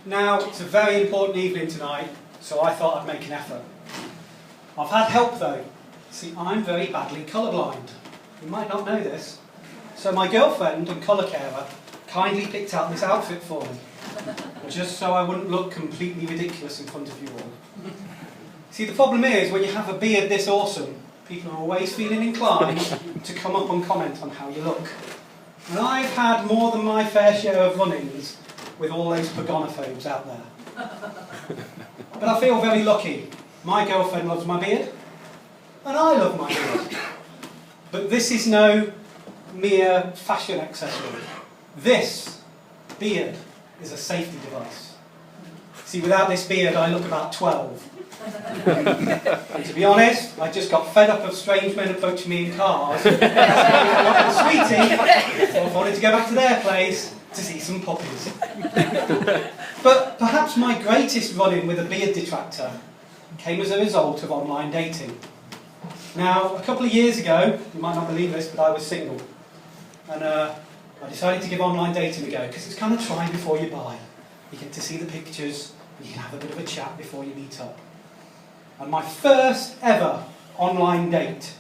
Now, it's a very important evening tonight, so I thought I'd make an effort. I've had help though. See, I'm very badly colourblind. You might not know this. So my girlfriend and colour carer kindly picked out this outfit for me, just so I wouldn't look completely ridiculous in front of you all. See, the problem is, when you have a beard this awesome, people are always feeling inclined to come up and comment on how you look. And I've had more than my fair share of run-ins with all those pagonophobes out there. But I feel very lucky. My girlfriend loves my beard, and I love my beard. But this is no mere fashion accessory. This beard is a safety device. See, without this beard, I look about 12. And to be honest, I just got fed up of strange men approaching me in cars. Sweetie, so I wanted to go back to their place to see some puppies. But perhaps my greatest run-in with a beard detractor came as a result of online dating. Now, a couple of years ago, you might not believe this, but I was single. And I decided to give online dating a go, because it's kind of try before you buy. You get to see the pictures, and you can have a bit of a chat before you meet up. And my first ever online date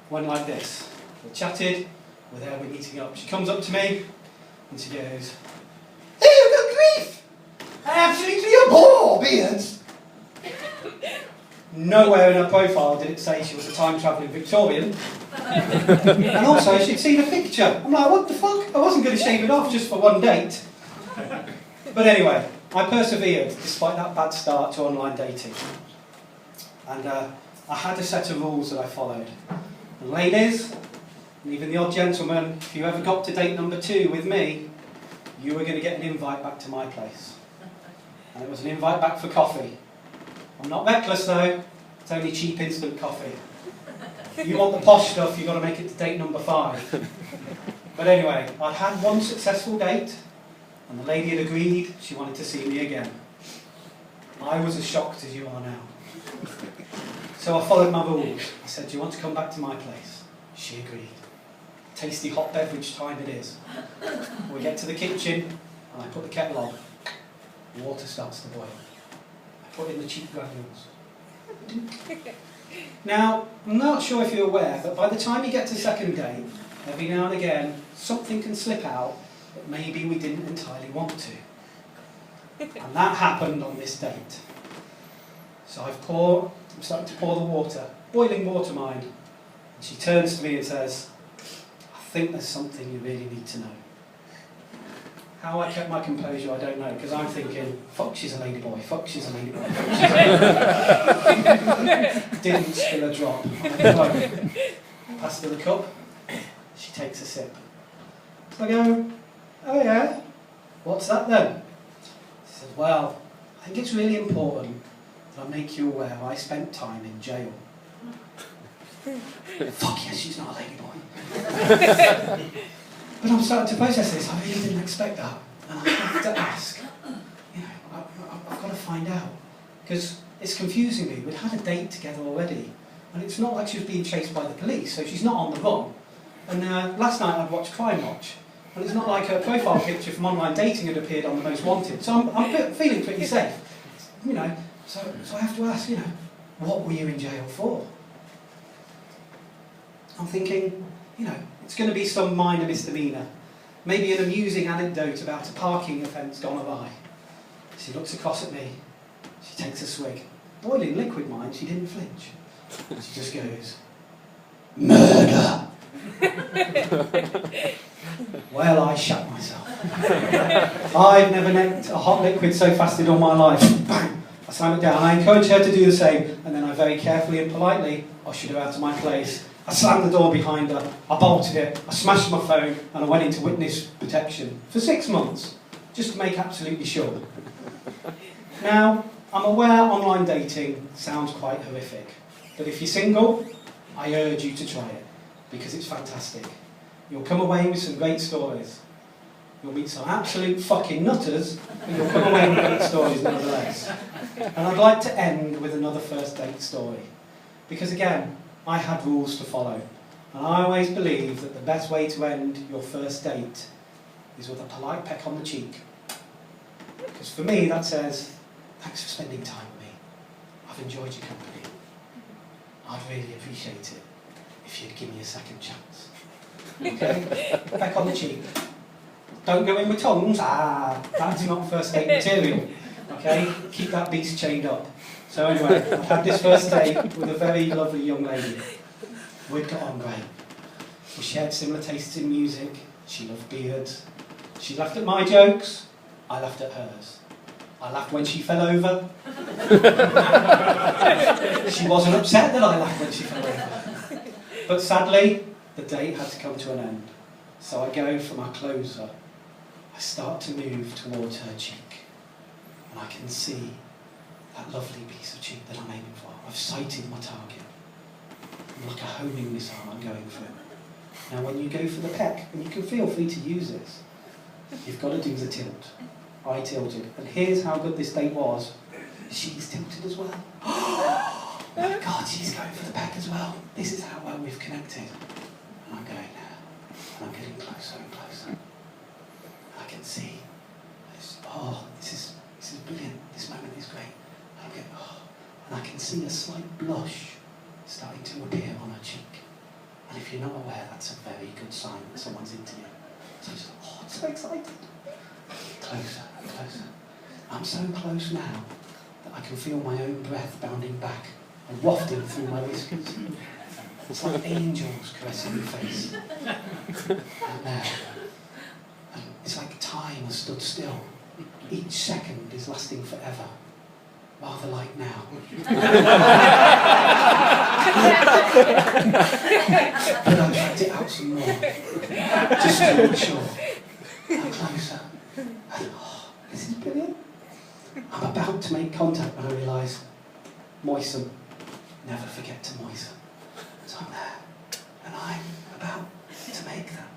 went like this. We chatted, we're there, we're meeting up. She comes up to me, and she goes, "Oh, good grief! I absolutely abhor beards!" Nowhere in her profile did it say she was a time-travelling Victorian. And also, she'd seen a picture. I'm like, what the fuck? I wasn't going to shave it off just for one date. But anyway, I persevered despite that bad start to online dating. And I had a set of rules that I followed. And ladies, and even the odd gentleman, if you ever got to date number 2 with me, you were going to get an invite back to my place. And it was an invite back for coffee. I'm not reckless though, it's only cheap instant coffee. If you want the posh stuff, you've got to make it to date number 5. But anyway, I'd had one successful date, and the lady had agreed she wanted to see me again. I was as shocked as you are now. So I followed my rules. I said, "Do you want to come back to my place?" She agreed. Tasty hot beverage time it is. We get to the kitchen, and I put the kettle on. Water starts to boil. I put in the cheap granules. Now, I'm not sure if you're aware, but by the time you get to second date, every now and again, something can slip out that maybe we didn't entirely want to. And that happened on this date. So I'm starting to pour the water, boiling water, mind. And she turns to me and says, "I think there's something you really need to know." How I kept my composure, I don't know, because I'm thinking, fuck, she's a ladyboy, fuck, she's a ladyboy, fuck, she's a ladyboy. Didn't spill a drop. I passed her the cup, she takes a sip. So I go, "Oh yeah, what's that then?" She says, "Well, I think it's really important that I make you aware I spent time in jail." Fuck yes, she's not a ladyboy. But I'm starting to process this. I really didn't expect that. And I have to ask. You know, I've got to find out. Because it's confusing me. We'd had a date together already. And it's not like she was being chased by the police, so she's not on the run. And last night I'd watched Crime Watch. And it's not like her profile picture from online dating had appeared on the Most Wanted. So I'm feeling pretty safe. You know, so I have to ask, you know, what were you in jail for? I'm thinking, you know, it's going to be some minor misdemeanour. Maybe an amusing anecdote about a parking offence gone awry. She looks across at me. She takes a swig. Boiling liquid, mind, she didn't flinch. She just goes, "Murder!" Well, I shat myself. I've never necked a hot liquid so fast in all my life. Bang! I slam it down. I encourage her to do the same, and then I very carefully and politely ushered her out of my place. I slammed the door behind her, I bolted it, I smashed my phone, and I went into witness protection for 6 months, just to make absolutely sure. Now, I'm aware online dating sounds quite horrific, but if you're single, I urge you to try it, because it's fantastic. You'll come away with some great stories. You'll meet some absolute fucking nutters, but you'll come away with great stories nonetheless. And I'd like to end with another first date story, because again, I had rules to follow, and I always believe that the best way to end your first date is with a polite peck on the cheek. Because for me, that says, thanks for spending time with me. I've enjoyed your company. I'd really appreciate it if you'd give me a second chance. Okay? Back on the cheek. Don't go in with tongues. That's not first date material. Okay? Keep that beast chained up. So anyway, I've had this first date with a very lovely young lady. We'd got on great. We shared similar tastes in music. She loved beards. She laughed at my jokes. I laughed at hers. I laughed when she fell over. She wasn't upset that I laughed when she fell over. But sadly, the date had to come to an end. So I go for my closer. I start to move towards her cheek. And I can see that lovely piece of cheek that I'm aiming for. I've sighted my target. I'm like a homing missile I'm going for. Now when you go for the peck, and you can feel free to use this, you've got to do the tilt. I tilted. And here's how good this date was. She's tilted as well. Oh my God, she's going for the peck as well. This is how well we've connected. And I'm going now. And I'm getting closer and closer. I can see. This is brilliant. This moment is great. And I'm going, and I can see a slight blush starting to appear on her cheek. And if you're not aware, that's a very good sign that someone's into you. So I'm just like, I'm so excited. Closer and closer. I'm so close now that I can feel my own breath bounding back and wafting through my whiskers. It's like angels caressing your face. And now, it's like time has stood still. Each second is lasting forever. Rather like now. But I dragged it out some more. Just to make sure. I'm closer. And, this is brilliant. I'm about to make contact when I realise, moisten. Never forget to moisten. So I'm there. And I'm about to make that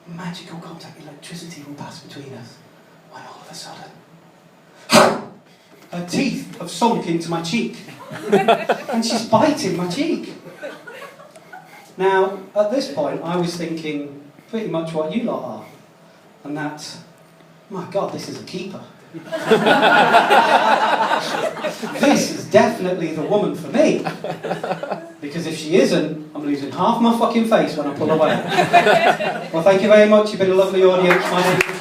magical contact. Electricity will pass between us. When all of a sudden, her teeth have sunk into my cheek. And she's biting my cheek. Now, at this point, I was thinking pretty much what you lot are. And that's, my God, this is a keeper. This is definitely the woman for me. Because if she isn't, I'm losing half my fucking face when I pull away. Well, thank you very much. You've been a lovely audience. My name is